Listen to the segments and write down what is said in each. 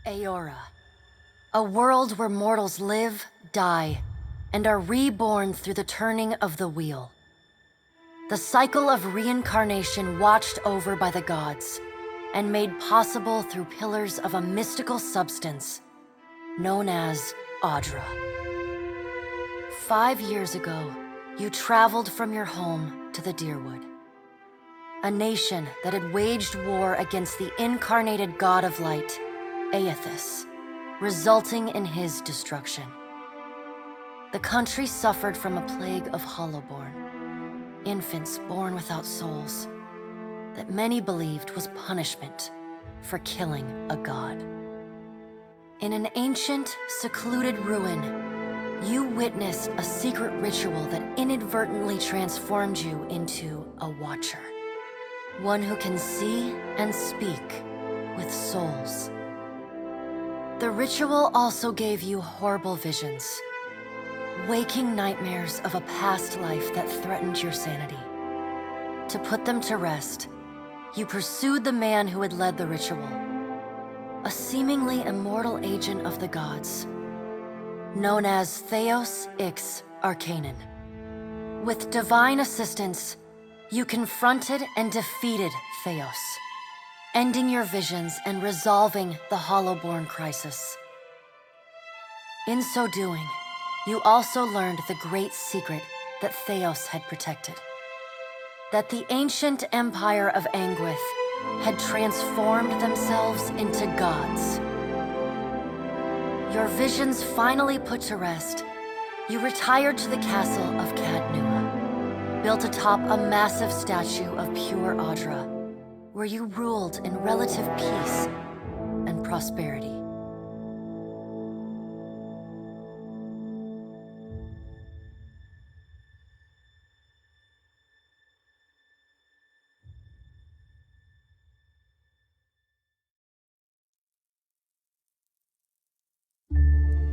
Aora, a world where mortals live, die, and are reborn through the turning of the wheel. The cycle of reincarnation watched over by the gods, and made possible through pillars of a mystical substance known as Audra. 5 years ago, you traveled from your home to the Deerwood, a nation that had waged war against the incarnated god of light, Aethys, resulting in his destruction. The country suffered from a plague of hollowborn, infants born without souls, that many believed was punishment for killing a god. In an ancient, secluded ruin, you witnessed a secret ritual that inadvertently transformed you into a Watcher. One who can see and speak with souls. The ritual also gave you horrible visions, waking nightmares of a past life that threatened your sanity. To put them to rest, you pursued the man who had led the ritual, a seemingly immortal agent of the gods, known as Theos Ix Arcanon. With divine assistance, you confronted and defeated Theos, ending your visions and resolving the Hollowborn crisis. In so doing, you also learned the great secret that Theos had protected. That the ancient empire of Anguith had transformed themselves into gods. Your visions finally put to rest, you retired to the castle of Cadnua, built atop a massive statue of pure Audra, where you ruled in relative peace and prosperity.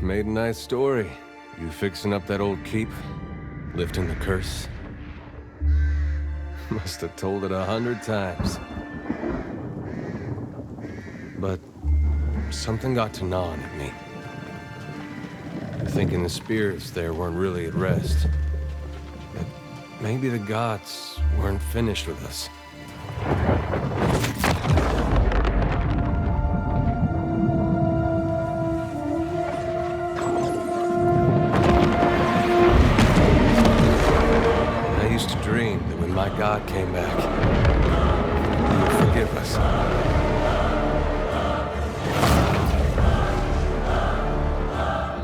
Made a nice story. You fixing up that old keep? Lifting the curse? Must have told it 100 times. But something got to gnawing at me. Thinking the spirits there weren't really at rest. That maybe the gods weren't finished with us. My God came back. He would forgive us.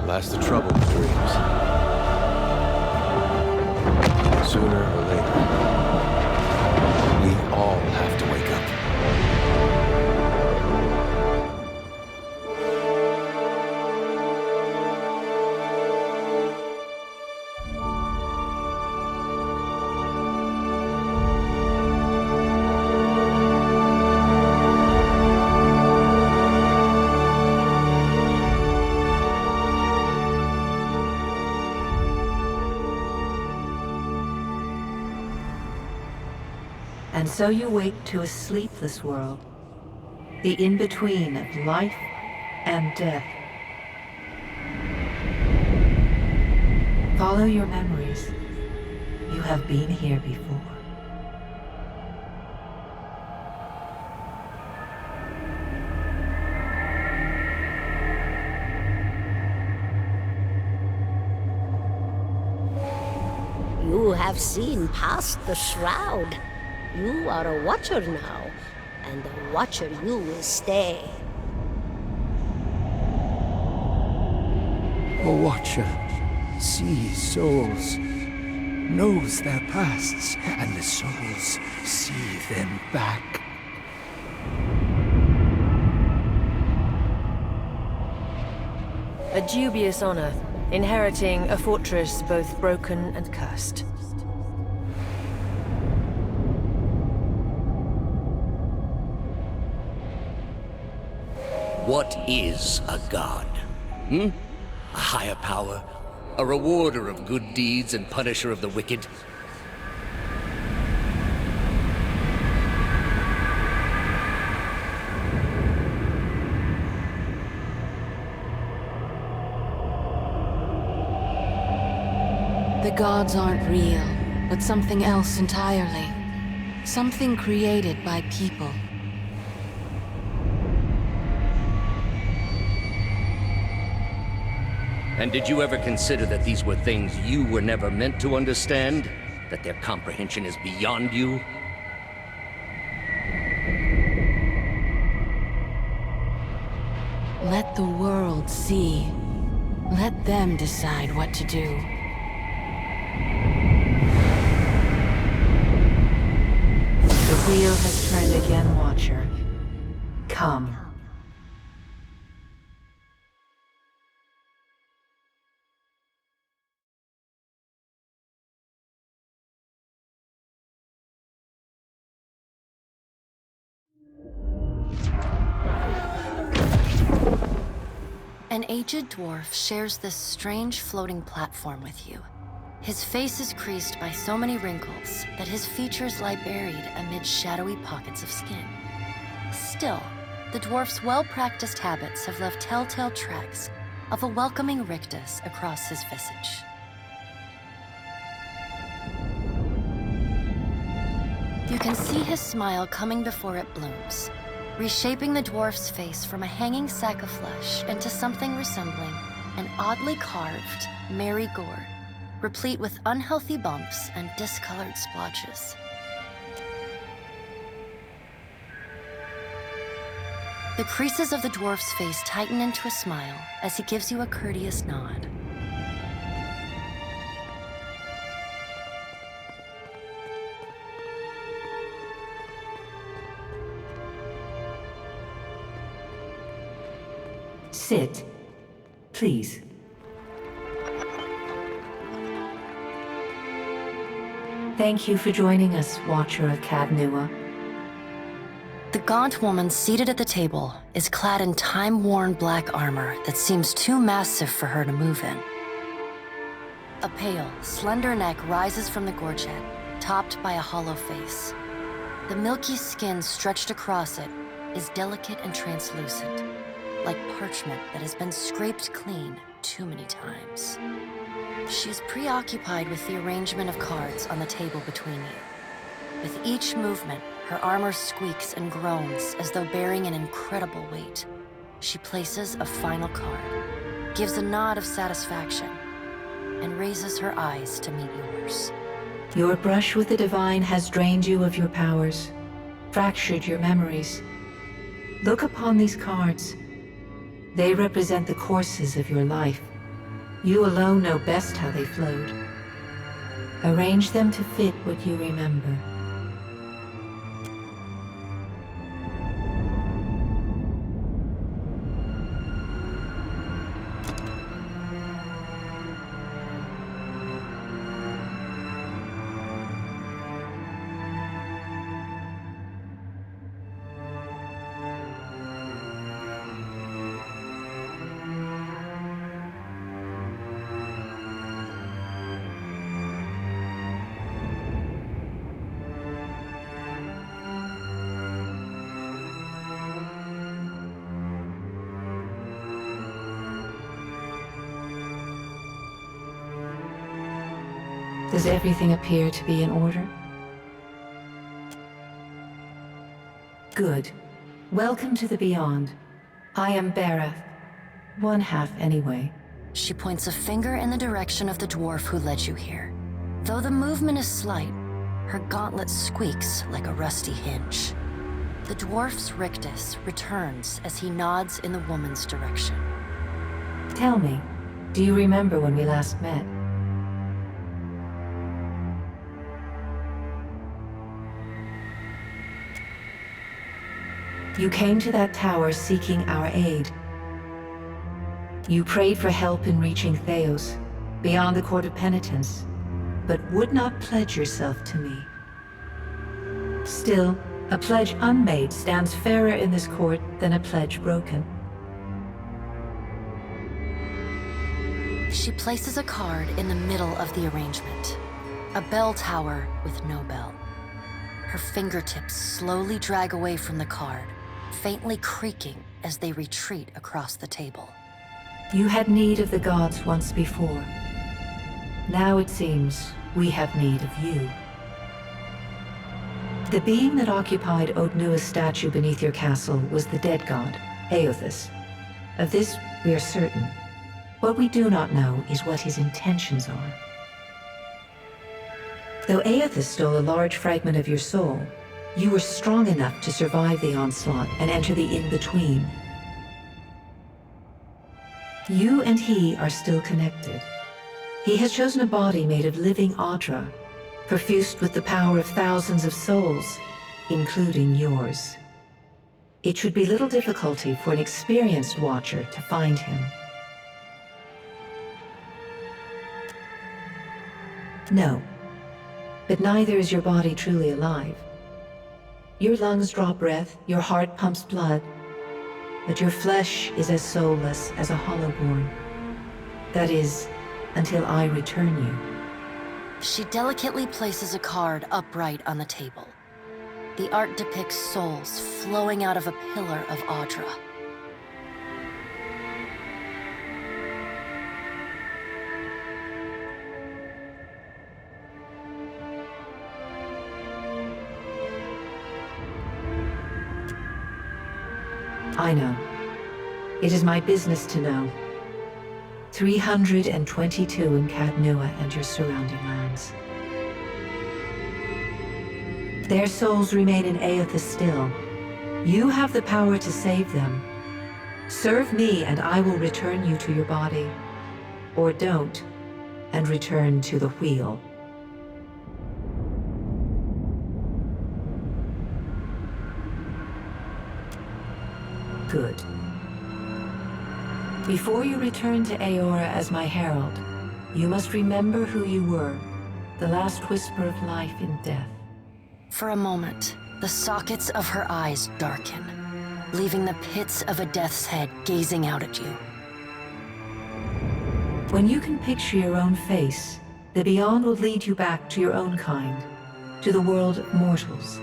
Last the trouble with dreams. Sooner or later, we all have to wake up. And so you wake to a sleepless world, the in-between of life and death. Follow your memories. You have been here before. You have seen past the shroud. You are a Watcher now, and a Watcher you will stay. A Watcher sees souls, knows their pasts, and the souls see them back. A dubious honor, inheriting a fortress both broken and cursed. What is a god? A higher power? A rewarder of good deeds and punisher of the wicked? The gods aren't real, but something else entirely. Something created by people. And did you ever consider that these were things you were never meant to understand? That their comprehension is beyond you? Let the world see. Let them decide what to do. The wheel has turned again, Watcher. Come. An aged dwarf shares this strange floating platform with you. His face is creased by so many wrinkles that his features lie buried amid shadowy pockets of skin. Still, the dwarf's well-practiced habits have left telltale tracks of a welcoming rictus across his visage. You can see his smile coming before it blooms, reshaping the dwarf's face from a hanging sack of flesh into something resembling an oddly carved, merry gore, replete with unhealthy bumps and discolored splotches. The creases of the dwarf's face tighten into a smile as he gives you a courteous nod. Sit, please. Thank you for joining us, Watcher of Cadnua. The gaunt woman seated at the table is clad in time-worn black armor that seems too massive for her to move in. A pale, slender neck rises from the gorget, topped by a hollow face. The milky skin stretched across it is delicate and translucent, like parchment that has been scraped clean too many times. She is preoccupied with the arrangement of cards on the table between you. With each movement, her armor squeaks and groans as though bearing an incredible weight. She places a final card, gives a nod of satisfaction, and raises her eyes to meet yours. Your brush with the divine has drained you of your powers, fractured your memories. Look upon these cards. They represent the courses of your life. You alone know best how they flowed. Arrange them to fit what you remember. Does everything appear to be in order? Good. Welcome to the Beyond. I am Berath. One half, anyway. She points a finger in the direction of the dwarf who led you here. Though the movement is slight, her gauntlet squeaks like a rusty hinge. The dwarf's rictus returns as he nods in the woman's direction. Tell me, do you remember when we last met? You came to that tower seeking our aid. You prayed for help in reaching Theos, beyond the Court of Penitence, but would not pledge yourself to me. Still, a pledge unmade stands fairer in this court than a pledge broken. She places a card in the middle of the arrangement. A bell tower with no bell. Her fingertips slowly drag away from the card, faintly creaking as they retreat across the table. You had need of the gods once before. Now it seems we have need of you. The being that occupied Odnua's statue beneath your castle was the dead god, Aothus. Of this, we are certain. What we do not know is what his intentions are. Though Aothus stole a large fragment of your soul, you were strong enough to survive the onslaught and enter the in-between. You and he are still connected. He has chosen a body made of living Audra, perfused with the power of thousands of souls, including yours. It should be little difficulty for an experienced watcher to find him. No, but neither is your body truly alive. Your lungs draw breath, your heart pumps blood, but your flesh is as soulless as a hollowborn. That is, until I return you. She delicately places a card upright on the table. The art depicts souls flowing out of a pillar of Audra. I know. It is my business to know. 322 in Cadnua and your surrounding lands. Their souls remain in Aothus still. You have the power to save them. Serve me and I will return you to your body. Or don't, and return to the wheel. Good. Before you return to Aora as my herald, you must remember who you were, the last whisper of life in death. For a moment, the sockets of her eyes darken, leaving the pits of a death's head gazing out at you. When you can picture your own face, the Beyond will lead you back to your own kind, to the world of mortals.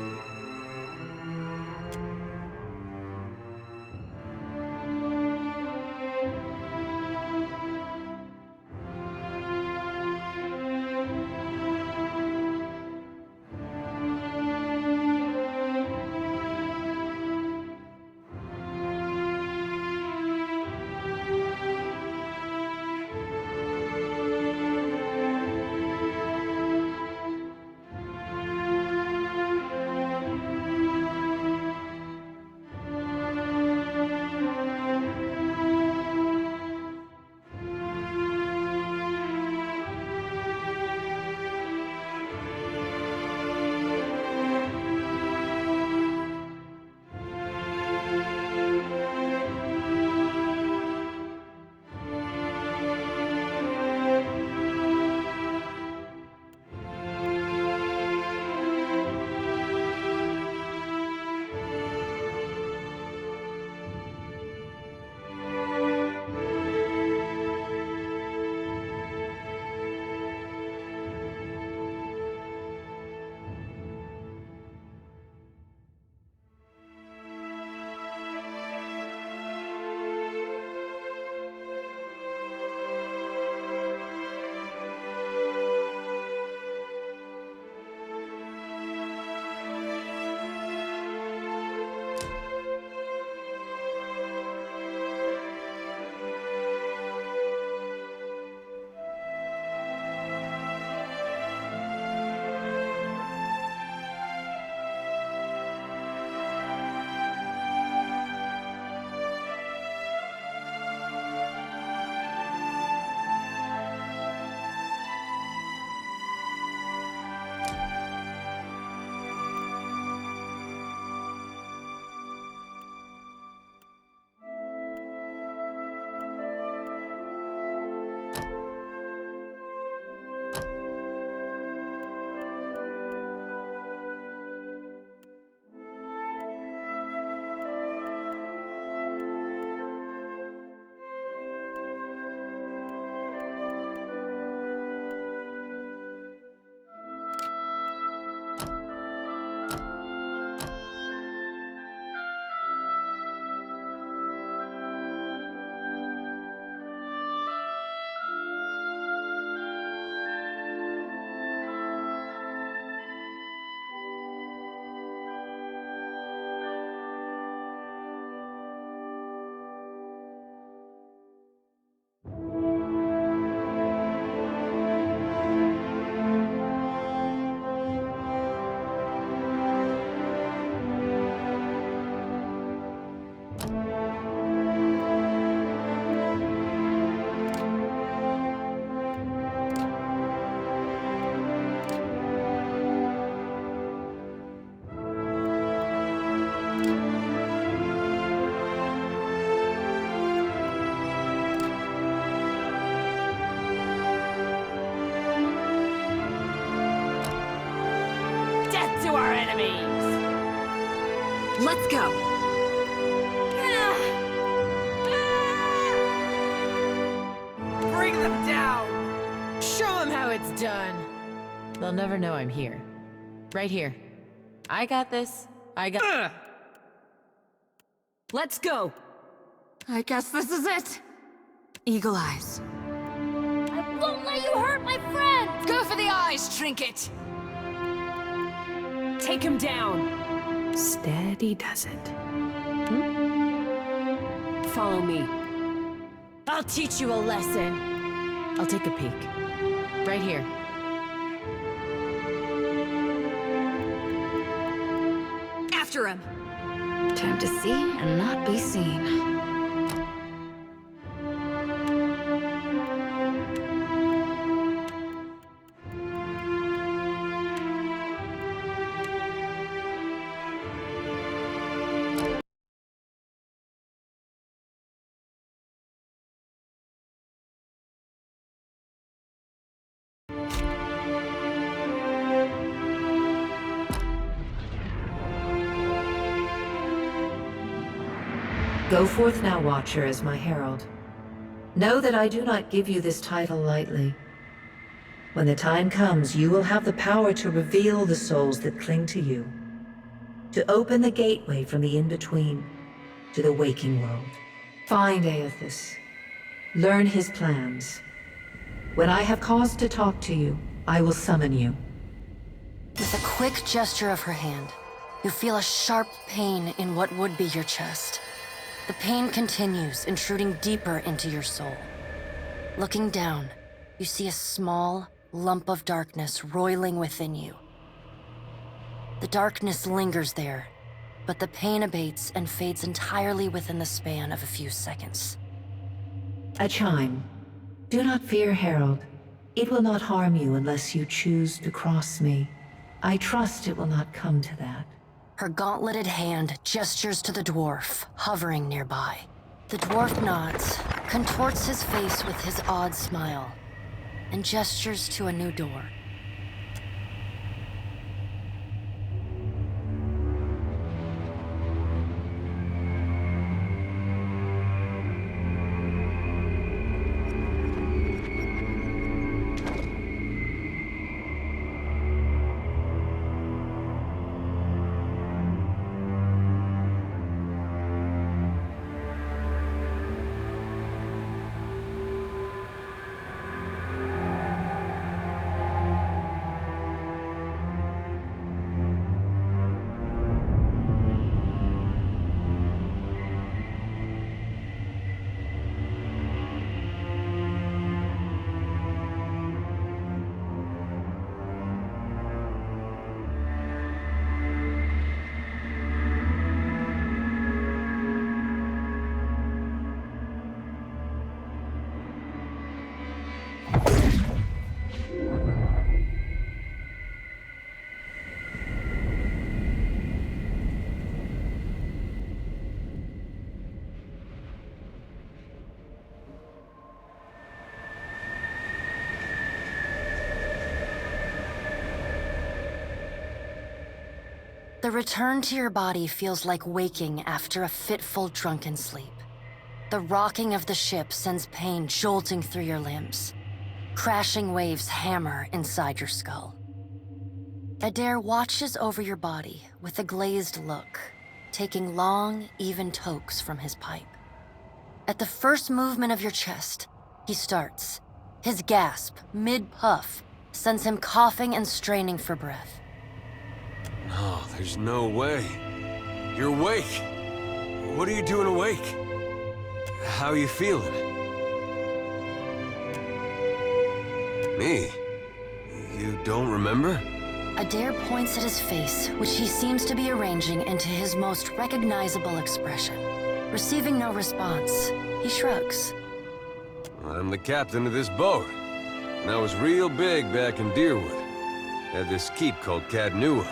Let's go. Bring them down! Show them how it's done! They'll never know I'm here. Right here. I got this. I got... Let's go. I guess this is it. Eagle Eyes. I won't let you hurt my friend! Go for the eyes, Trinket. Take him down! Steady does it. Follow me. I'll teach you a lesson. I'll take a peek. Right here. After him. Time to see and not be seen. Go forth now, Watcher, as my herald. Know that I do not give you this title lightly. When the time comes, you will have the power to reveal the souls that cling to you, to open the gateway from the in-between to the waking world. Find Aethys. Learn his plans. When I have cause to talk to you, I will summon you. With a quick gesture of her hand, you feel a sharp pain in what would be your chest. The pain continues, intruding deeper into your soul. Looking down, you see a small lump of darkness roiling within you. The darkness lingers there, but the pain abates and fades entirely within the span of a few seconds. A chime. Do not fear, Herald. It will not harm you unless you choose to cross me. I trust it will not come to that. Her gauntleted hand gestures to the dwarf, hovering nearby. The dwarf nods, contorts his face with his odd smile, and gestures to a new door. The return to your body feels like waking after a fitful drunken sleep. The rocking of the ship sends pain jolting through your limbs. Crashing waves hammer inside your skull. Adair watches over your body with a glazed look, taking long, even tokes from his pipe. At the first movement of your chest, he starts. His gasp, mid-puff, sends him coughing and straining for breath. No, there's no way. You're awake. What are you doing awake? How are you feeling? Me? You don't remember? Adair points at his face, which he seems to be arranging into his most recognizable expression. Receiving no response, he shrugs. I'm the captain of this boat. And I was real big back in Deerwood. Had this keep called Cadnua.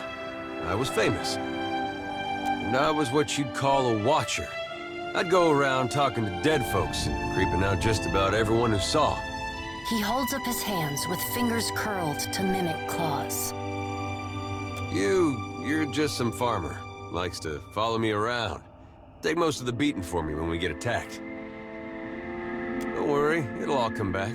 I was famous. And I was what you'd call a watcher. I'd go around talking to dead folks, creeping out just about everyone who saw. He holds up his hands with fingers curled to mimic claws. You're just some farmer, Likes to follow me around. Take most of the beating for me when we get attacked. Don't worry, it'll all come back.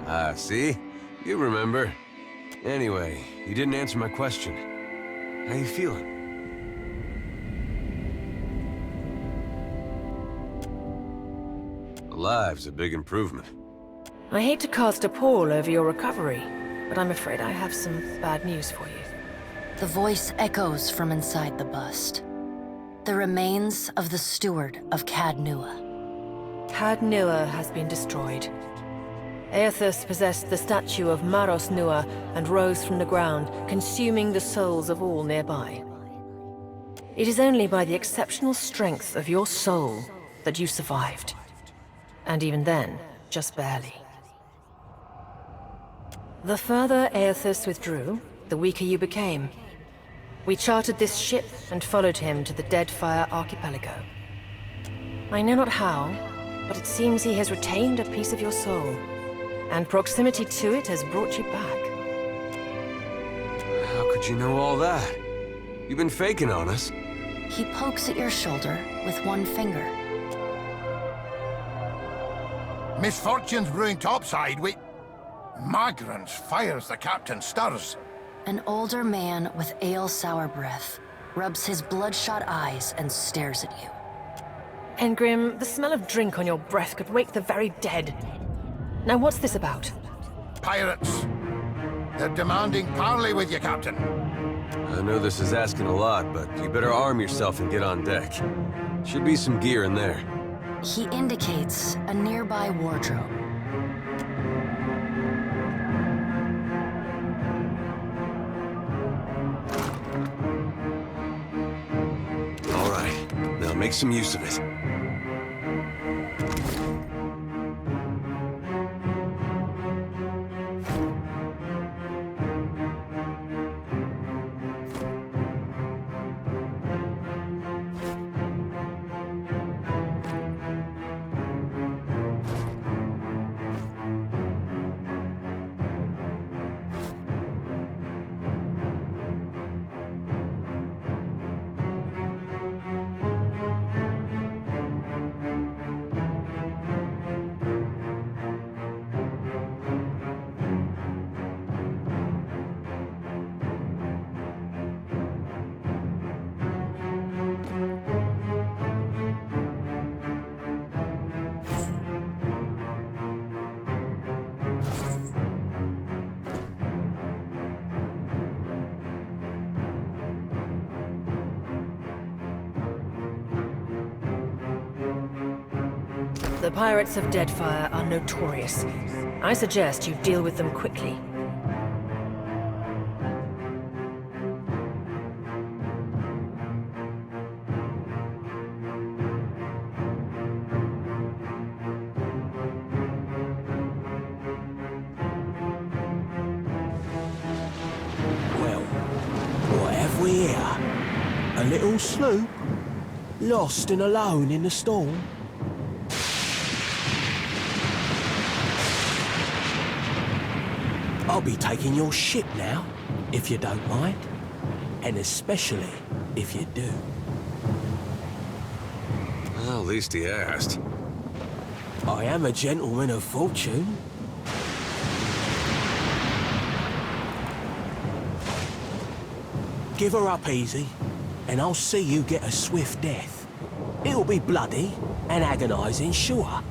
Ah, see? You remember. Anyway, you didn't answer my question. How you feeling? Alive's a big improvement. I hate to cast a pall over your recovery, but I'm afraid I have some bad news for you. The voice echoes from inside the bust. The remains of the steward of Cad Nua. Cad Nua has been destroyed. Aethys possessed the statue of Maros Nua and rose from the ground, consuming the souls of all nearby. It is only by the exceptional strength of your soul that you survived. And even then, just barely. The further Aethys withdrew, the weaker you became. We chartered this ship and followed him to the Deadfire archipelago. I know not how, but it seems he has retained a piece of your soul, and proximity to it has brought you back. How could you know all that? You've been faking on us. He pokes at your shoulder with one finger. Misfortune's brewing topside. Migrants fires the captain stirs. An older man with ale-sour breath rubs his bloodshot eyes and stares at you. Engrim, the smell of drink on your breath could wake the very dead. Now what's this about? Pirates. They're demanding parley with you, Captain. I know this is asking a lot, but you better arm yourself and get on deck. Should be some gear in there. He indicates a nearby wardrobe. All right, now make some use of it. The pirates of Deadfire are notorious. I suggest you deal with them quickly. Well, what have we here? A little sloop? Lost and alone in the storm? I'll be taking your ship now, if you don't mind. And especially if you do. Well, at least he asked. I am a gentleman of fortune. Give her up easy, and I'll see you get a swift death. It'll be bloody and agonizing, sure.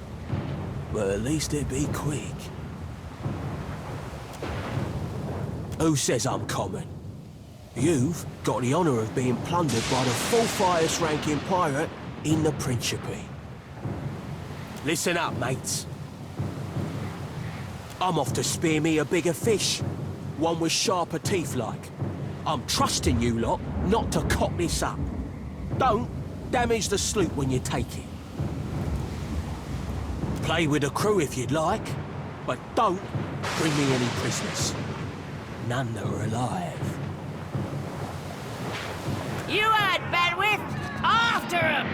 But at least it'll be quick. Who says I'm common? You've got the honor of being plundered by the fourth highest ranking pirate in the Principe. Listen up, mates. I'm off to spear me a bigger fish. One with sharper teeth like. I'm trusting you lot not to cock this up. Don't damage the sloop when you take it. Play with the crew if you'd like, but don't bring me any prisoners. None that are alive. You heard, Bedwith! After him!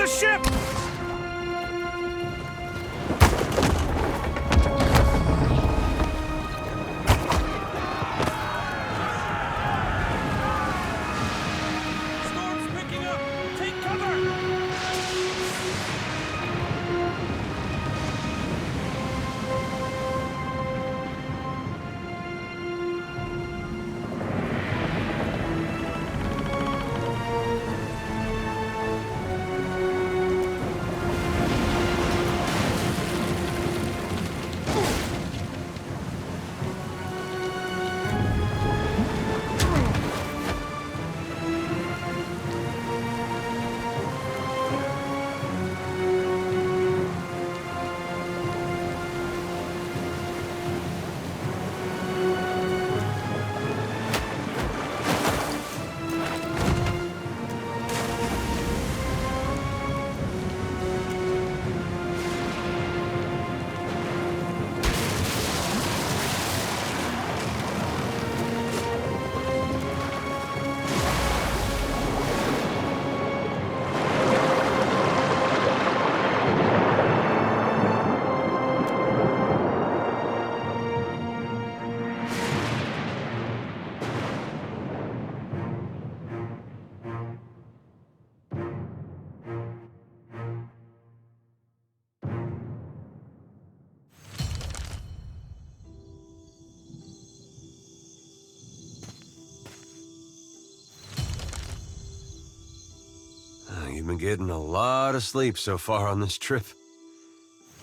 the ship! Storm's picking up! Take cover! You've been getting a lot of sleep so far on this trip.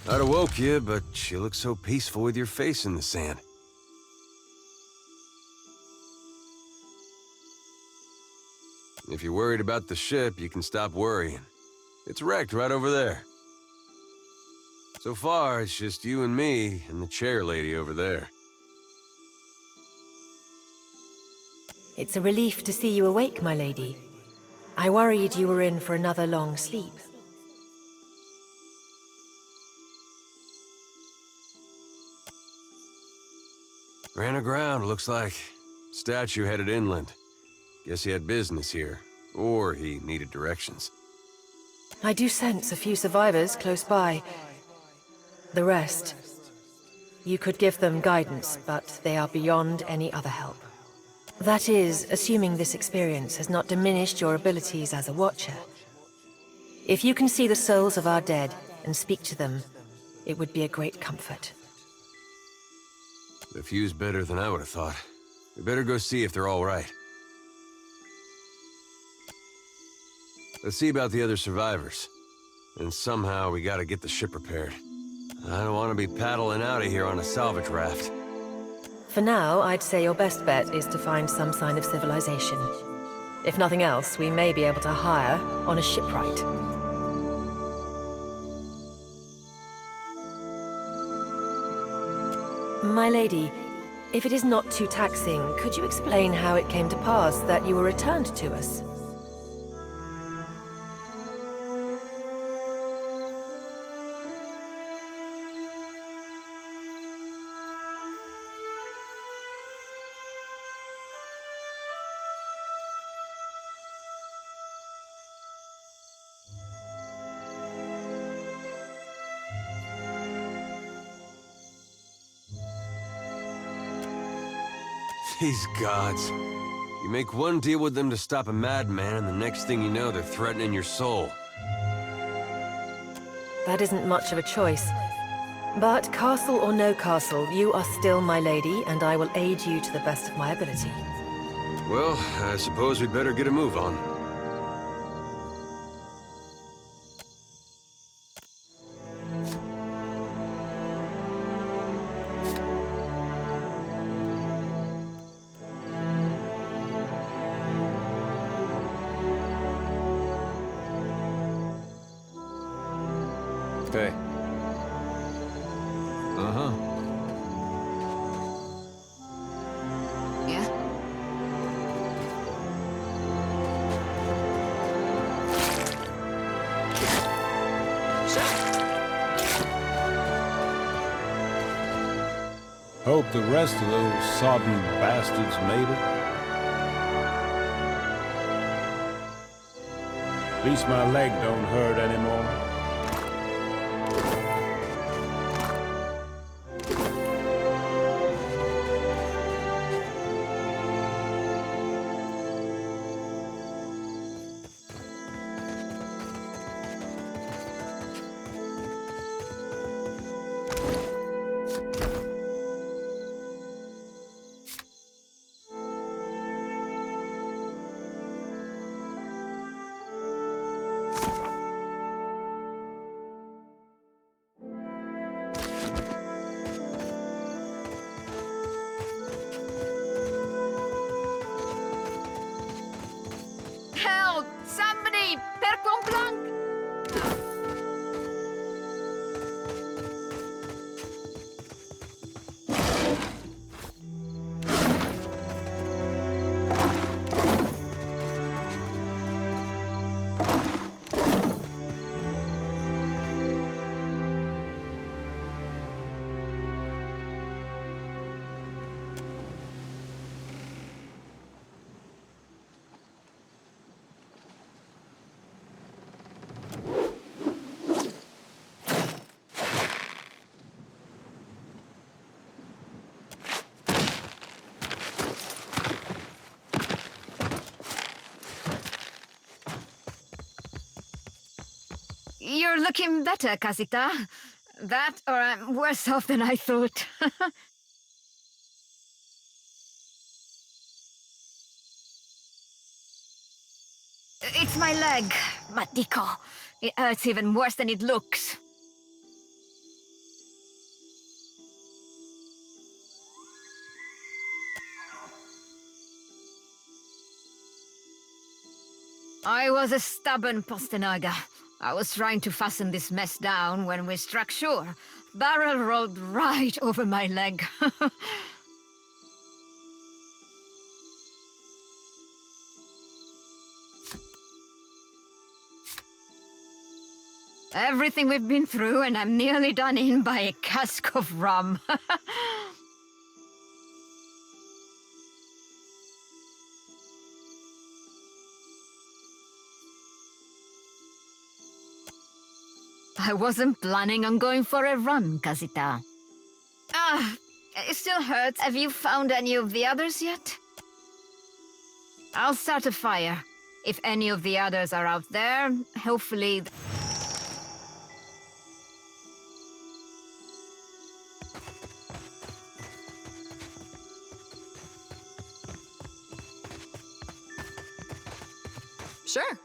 I'd have woke you, but you look so peaceful with your face in the sand. If you're worried about the ship, you can stop worrying. It's wrecked right over there. So far, it's just you and me and the chair lady over there. It's a relief to see you awake, my lady. I worried you were in for another long sleep. Ran aground, looks like. Statue headed inland. Guess he had business here, or he needed directions. I do sense a few survivors close by. The rest, you could give them guidance, but they are beyond any other help. That is, assuming this experience has not diminished your abilities as a watcher. If you can see the souls of our dead and speak to them, it would be a great comfort. The view's better than I would have thought. We better go see if they're all right. Let's see about the other survivors. And somehow we gotta get the ship repaired. I don't want to be paddling out of here on a salvage raft. For now, I'd say your best bet is to find some sign of civilization. If nothing else, we may be able to hire on a shipwright. My lady, if it is not too taxing, could you explain how it came to pass that you were returned to us? These gods. You make one deal with them to stop a madman, and the next thing you know, they're threatening your soul. That isn't much of a choice. But castle or no castle, you are still my lady, and I will aid you to the best of my ability. Well, I suppose we'd better get a move on. Hey. Uh-huh. Yeah? Hope the rest of those sodden bastards made it. At least my leg don't hurt anymore. Help! Somebody! Per complank! You're looking better, Casita. That, or I'm worse off than I thought. It's my leg, Matico. It hurts even worse than it looks. I was a stubborn Postanaga. I was trying to fasten this mess down when we struck shore. Barrel rolled right over my leg. Everything we've been through, and I'm nearly done in by a cask of rum. I wasn't planning on going for a run, Casita. It still hurts. Have you found any of the others yet? I'll start a fire. If any of the others are out there, hopefully... Sure.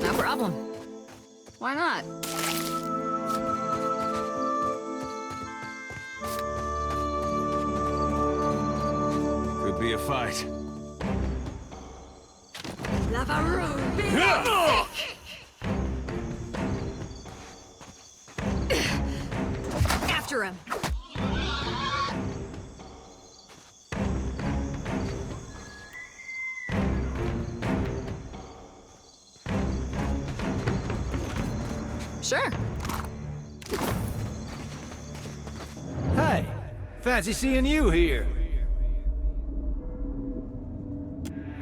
No problem. Why not? Could be a fight. After him. Sure. Hey, fancy seeing you here.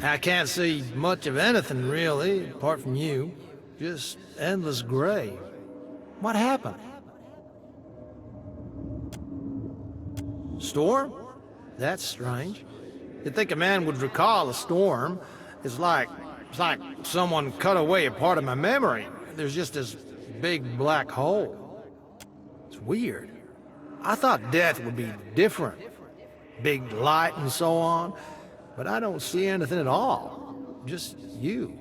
I can't see much of anything, really, apart from you. Just endless gray. What happened? Storm? That's strange. You'd think a man would recall a storm. It's like someone cut away a part of my memory. There's just this big black hole. It's weird. I thought death would be different. Big light and so on. But I don't see anything at all. Just you.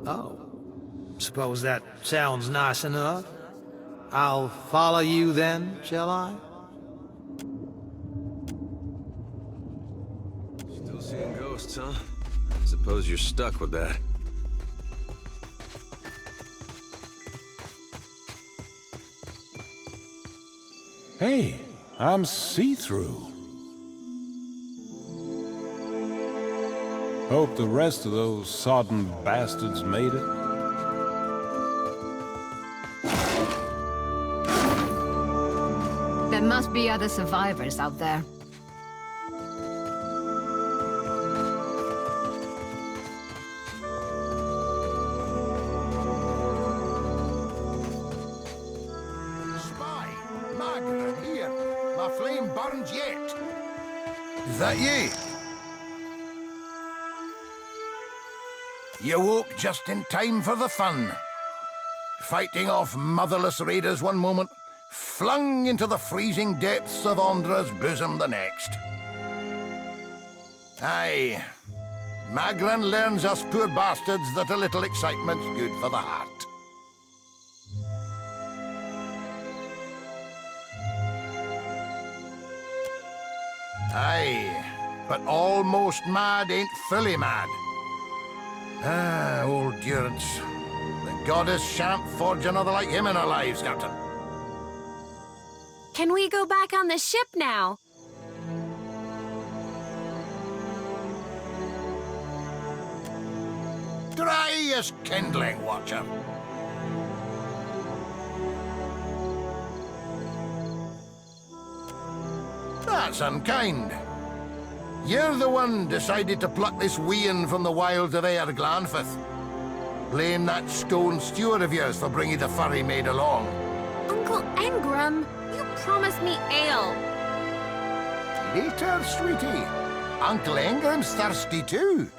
Oh. Suppose that sounds nice enough. I'll follow you then, shall I? Still seeing ghosts, huh? Suppose you're stuck with that. Hey, I'm see-through. Hope the rest of those sodden bastards made it. There must be other survivors out there. Spy! Magran, here! My flame burns yet! Is that ye? You woke just in time for the fun. Fighting off motherless raiders one moment, flung into the freezing depths of Ondra's bosom the next. Aye, Magran learns us poor bastards that a little excitement's good for the heart. Aye, but almost mad ain't fully mad. Ah, old Durance. The goddess shan't forge another like him in our lives, Captain. Can we go back on the ship now? Dry as kindling, Watcher. That's unkind. You're the one decided to pluck this wean from the wilds of Aer Glanfith. Blame that stone steward of yours for bringing the furry maid along. Uncle Engram, you promised me ale. Later, sweetie. Uncle Ingram's thirsty too.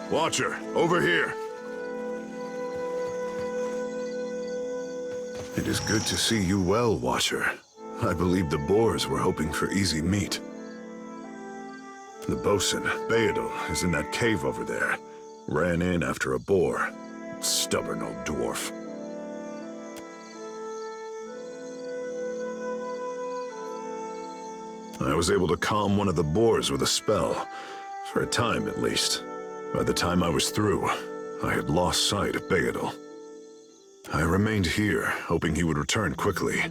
Watcher, over here. It is good to see you well, Watcher. I believe the Boers were hoping for easy meat. The bosun, Beadle, is in that cave over there. Ran in after a boar. Stubborn old dwarf. I was able to calm one of the boars with a spell. For a time, at least. By the time I was through, I had lost sight of Beadle. I remained here, hoping he would return quickly.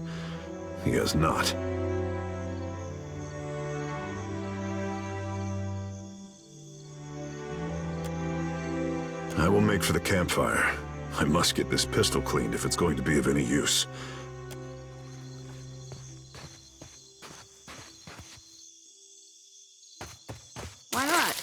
He has not. I will make for the campfire. I must get this pistol cleaned if it's going to be of any use. Why not?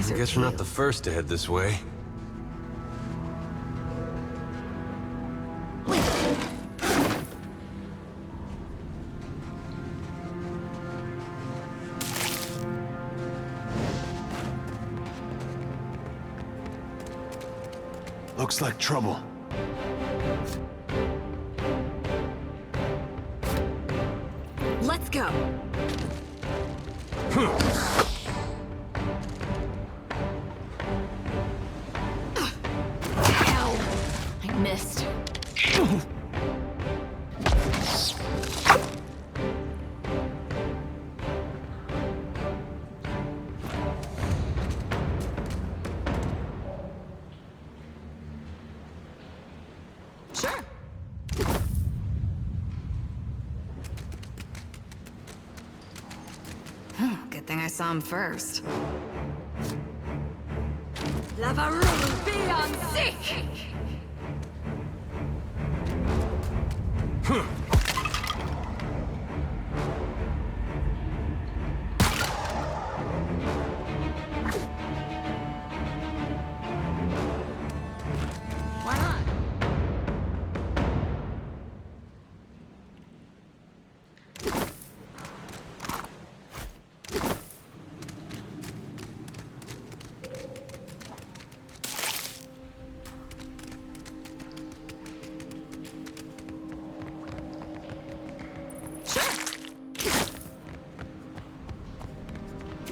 eyes I are guess we're not the peeled. first to head this way. Looks like trouble. Let's go. Ow! I missed. Sure. Good thing I saw him first. Lavaru, be on sick! Why not?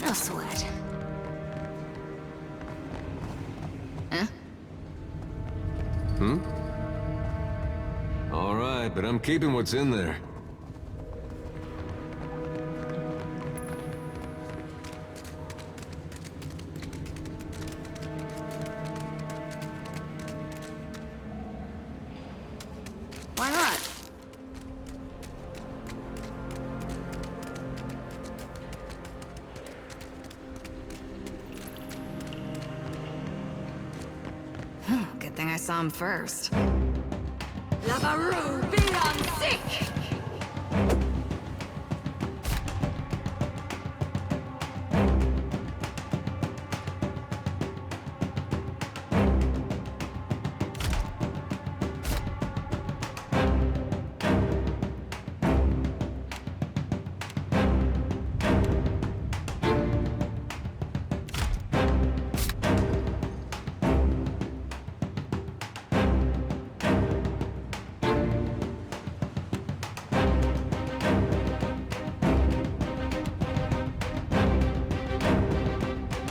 No sweat. Huh? Hmm? All right, but I'm keeping what's in there. Why not? Good thing I saw him first. Lavaru, be on sick!